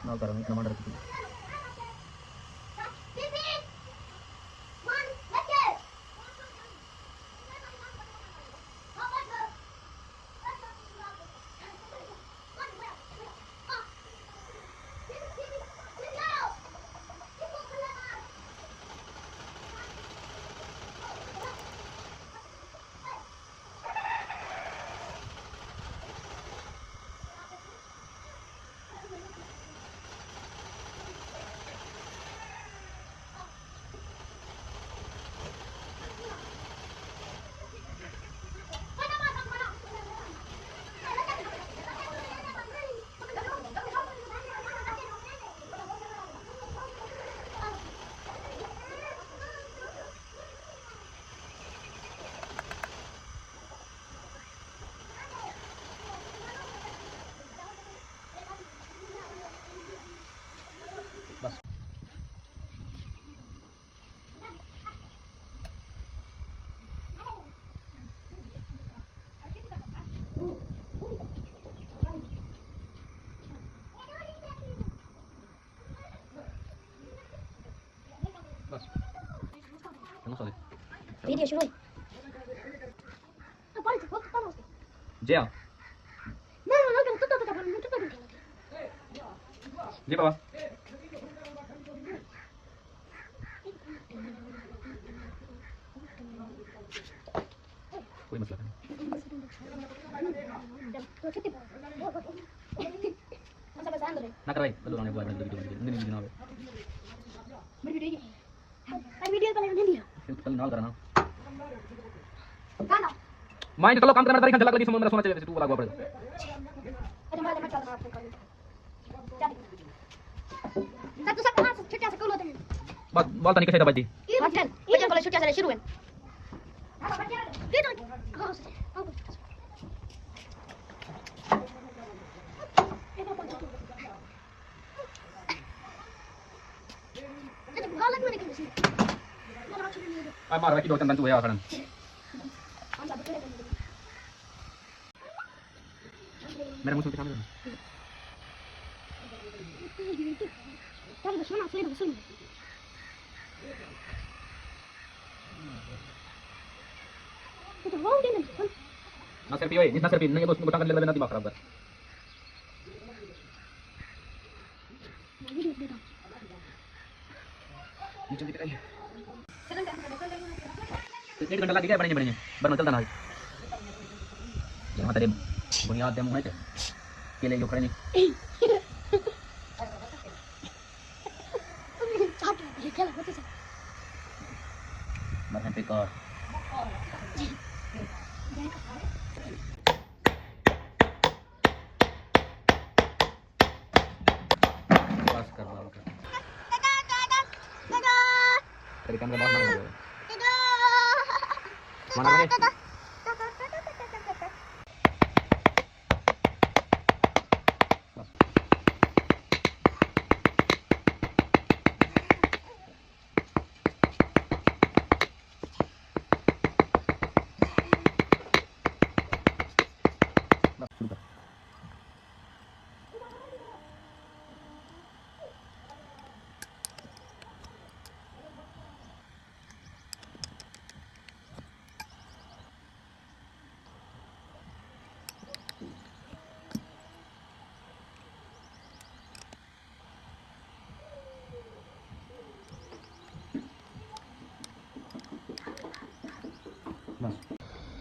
Mau karang itu nomor berapa? Video शुरू है जया जी बाबा कोई मसला नहीं ना करवाई चलो आने को नहीं ना वीडियो कल नहीं दिया कल ना करना माइंड चलो काम करना तारीख झलक लगी समझ मेरा सोना चाहिए तू वाला हुआ पड़े अच्छा मैं चल रहा हूं सर तू सब कहां से छुट्टियां से कल होते हैं बात बोल तनी कैसे दबाई बचन बचन कॉलेज छुट्टियां से शुरू है ये तो हां ay marah kita tentang tu ya kan मेरा मुंह सुन के सामने चल बस ना फिर सुन तो वो दिन ना सिर्फ ये जितना सिर्फ नहीं है तो उसमें बता कर लेना दिमाग खराब कर नीचे दिख रही है 1 घंटा लग गया बनेंगे बन चलता ना यहाँ तेरे बुनियाद दे मुँह के लिए जो खड़े नहीं मरने पे कर बस कर बाल कर तेरे कैमरा बहुत मार रहा है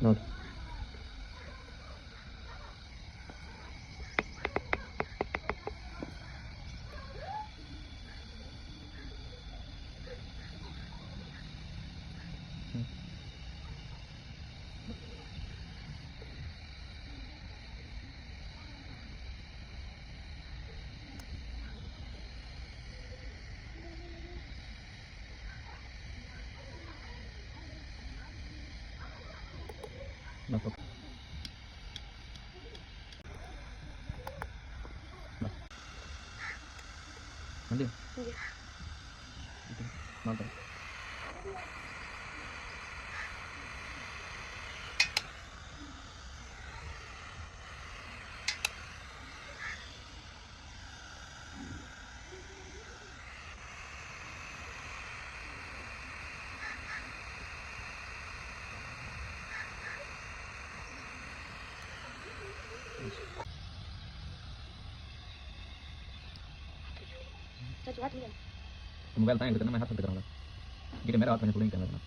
Not. बस ओके बस मंदिर Hindi. मालता Satu hati kan. Mobile था करना मैं हाथ में करूँगा ये मेरा हाथ में पूरी करना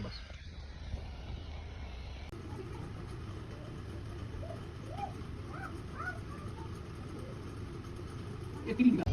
बस ये 3 दिन